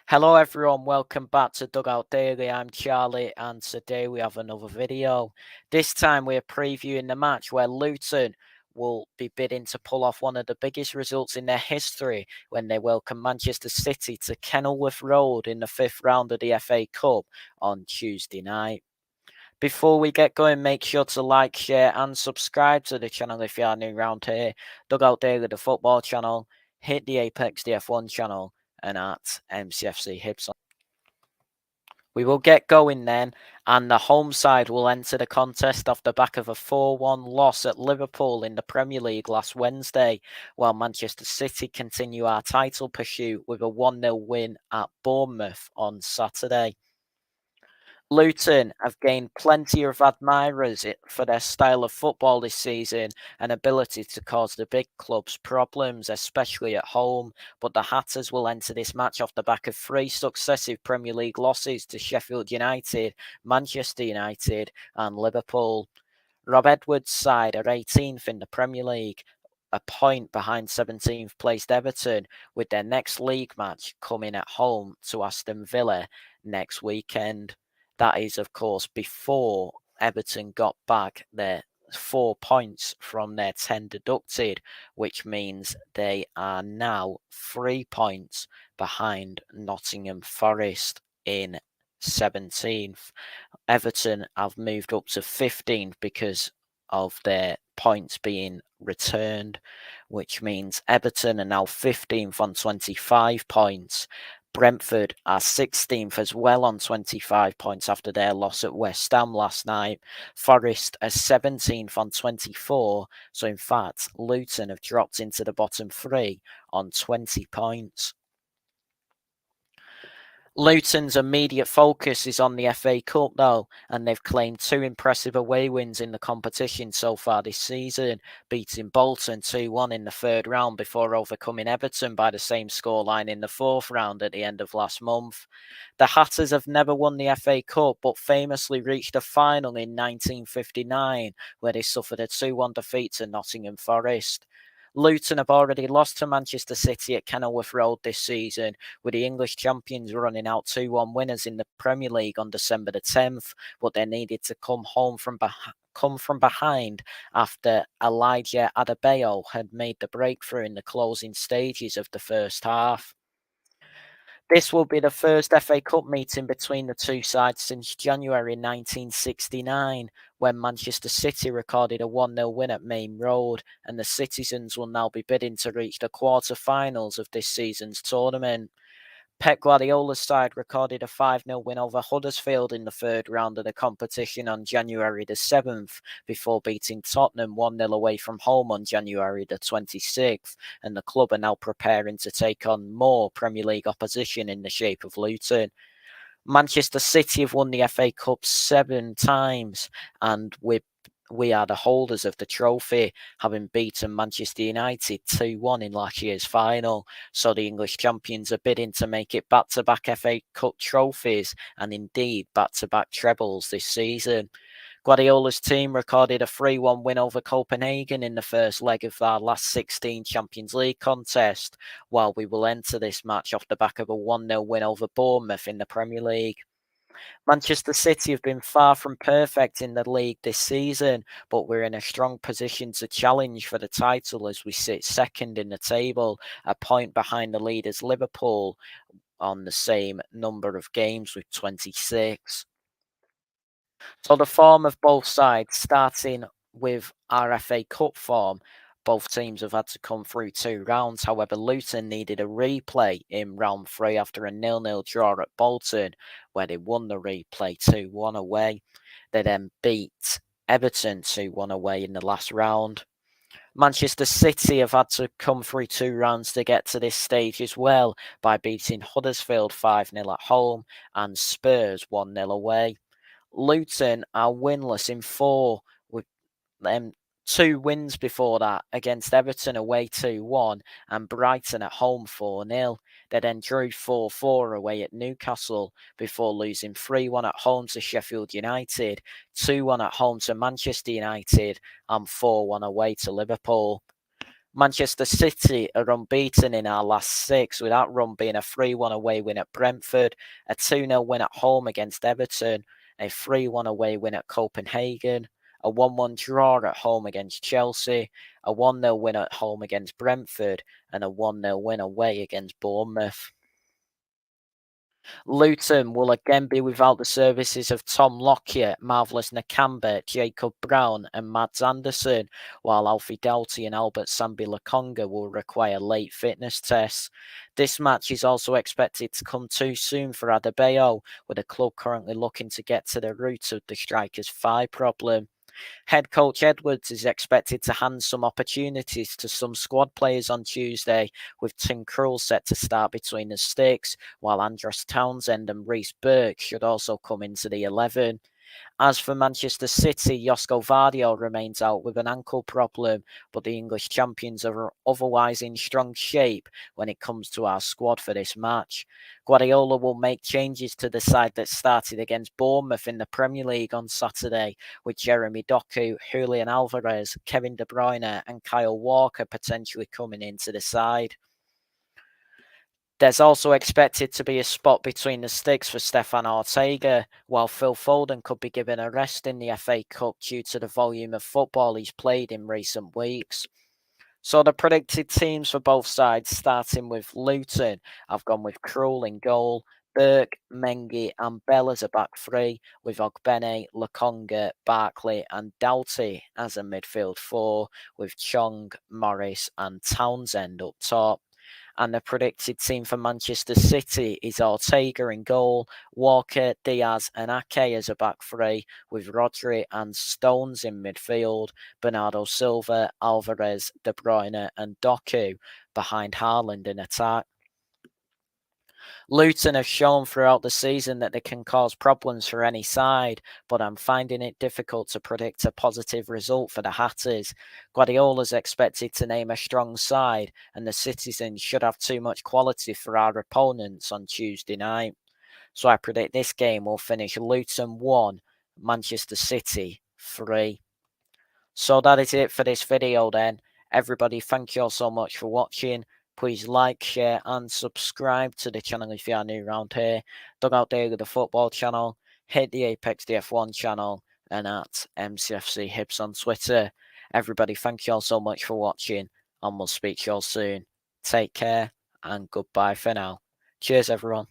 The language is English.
Hello everyone, welcome back to Dugout Daily. I'm Charlie and today we have another video. This time we're previewing the match where Luton will be bidding to pull off one of the biggest results in their history when they welcome Manchester City to Kenilworth Road in the 5th round of the FA Cup on Tuesday night. Before we get going, make sure to like, share and subscribe to the channel if you are new around here. Dugout Daily, the football channel, hit the Apex, the F1 channel, and at MCFC Hibs. We will get going then, and the home side will enter the contest off the back of a 4-1 loss at Liverpool in the Premier League last Wednesday, while Manchester City continue our title pursuit with a 1-0 win at Bournemouth on Saturday. Luton have gained plenty of admirers for their style of football this season and ability to cause the big clubs problems, especially at home. But the Hatters will enter this match off the back of 3 successive Premier League losses to Sheffield United, Manchester United and Liverpool. Rob Edwards' side are 18th in the Premier League, a point behind 17th placed Everton, with their next league match coming at home to Aston Villa next weekend. That is, of course, before Everton got back their 4 points from their 10 deducted, which means they are now 3 points behind Nottingham Forest in 17th. Everton have moved up to 15th because of their points being returned, which means Everton are now 15th on 25 points. Brentford are 16th as well on 25 points after their loss at West Ham last night. Forest are 17th on 24. So, in fact, Luton have dropped into the bottom 3 on 20 points. Luton's immediate focus is on the FA Cup though, and they've claimed 2 impressive away wins in the competition so far this season, beating Bolton 2-1 in the 3rd round before overcoming Everton by the same scoreline in the 4th round at the end of last month. The Hatters have never won the FA Cup, but famously reached a final in 1959, where they suffered a 2-1 defeat to Nottingham Forest. Luton have already lost to Manchester City at Kenilworth Road this season, with the English champions running out 2-1 winners in the Premier League on December the 10th, but they needed to come from behind after Elijah Adebayo had made the breakthrough in the closing stages of the first half. This will be the first FA Cup meeting between the two sides since January 1969, when Manchester City recorded a 1-0 win at Main Road, and the Citizens will now be bidding to reach the quarter-finals of this season's tournament. Pep Guardiola's side recorded a 5-0 win over Huddersfield in the 3rd round of the competition on January the 7th, before beating Tottenham 1-0 away from home on January the 26th, and the club are now preparing to take on more Premier League opposition in the shape of Luton. Manchester City have won the FA Cup 7 times, and we are the holders of the trophy, having beaten Manchester United 2-1 in last year's final. So the English champions are bidding to make it back-to-back FA Cup trophies and indeed back-to-back trebles this season. Guardiola's team recorded a 3-1 win over Copenhagen in the first leg of our last 16 Champions League contest, while we will enter this match off the back of a 1-0 win over Bournemouth in the Premier League. Manchester City have been far from perfect in the league this season, but we're in a strong position to challenge for the title as we sit 2nd in the table, a point behind the leaders Liverpool on the same number of games with 26. So the form of both sides, starting with our FA Cup form, both teams have had to come through 2 rounds. However, Luton needed a replay in round 3 after a 0-0 draw at Bolton, where they won the replay 2-1 away. They then beat Everton 2-1 away in the last round. Manchester City have had to come through 2 rounds to get to this stage as well, by beating Huddersfield 5-0 at home and Spurs 1-0 away. Luton are winless in 4, with 2 wins before that against Everton away 2-1 and Brighton at home 4-0. They then drew 4-4 away at Newcastle before losing 3-1 at home to Sheffield United, 2-1 at home to Manchester United and 4-1 away to Liverpool. Manchester City are unbeaten in our last 6, with that run being a 3-1 away win at Brentford, a 2-0 win at home against Everton, a 3-1 away win at Copenhagen, a 1-1 draw at home against Chelsea, a 1-0 win at home against Brentford, and a 1-0 win away against Bournemouth. Luton will again be without the services of Tom Lockyer, Marvellous Nakamba, Jacob Brown and Mads Anderson, while Alfie Doughty and Albert Sambi Lakonga will require late fitness tests. This match is also expected to come too soon for Adebayo, with the club currently looking to get to the root of the striker's thigh problem. Head coach Edwards is expected to hand some opportunities to some squad players on Tuesday, with Tim Krul set to start between the sticks, while Andros Townsend and Reece Burke should also come into the 11. As for Manchester City, Josko Vardio remains out with an ankle problem, but the English champions are otherwise in strong shape when it comes to our squad for this match. Guardiola will make changes to the side that started against Bournemouth in the Premier League on Saturday, with Jeremy Doku, Julian Alvarez, Kevin De Bruyne and Kyle Walker potentially coming into the side. There's also expected to be a spot between the sticks for Stefan Ortega, while Phil Foden could be given a rest in the FA Cup due to the volume of football he's played in recent weeks. So the predicted teams for both sides, starting with Luton, I've gone with Krul in goal, Burke, Mengi and Bell as a back three, with Ogbene, Lakonga, Barkley and Doughty as a midfield four, with Chong, Morris and Townsend up top. And the predicted team for Manchester City is Ortega in goal, Walker, Diaz and Ake as a back three, with Rodri and Stones in midfield, Bernardo Silva, Alvarez, De Bruyne and Doku behind Haaland in attack. Luton have shown throughout the season that they can cause problems for any side, but I'm finding it difficult to predict a positive result for the Hatters. Guardiola's expected to name a strong side, and the citizens should have too much quality for our opponents on Tuesday night. So I predict this game will finish Luton 1, Manchester City 3. So that is it for this video then. Everybody, thank you all so much for watching. Please like, share and subscribe to the channel if you are new around here. Dugout Daily, the football channel. Hit the Apex DF1 channel and at MCFC Hibs on Twitter. Everybody, thank you all so much for watching and we'll speak to you all soon. Take care and goodbye for now. Cheers everyone.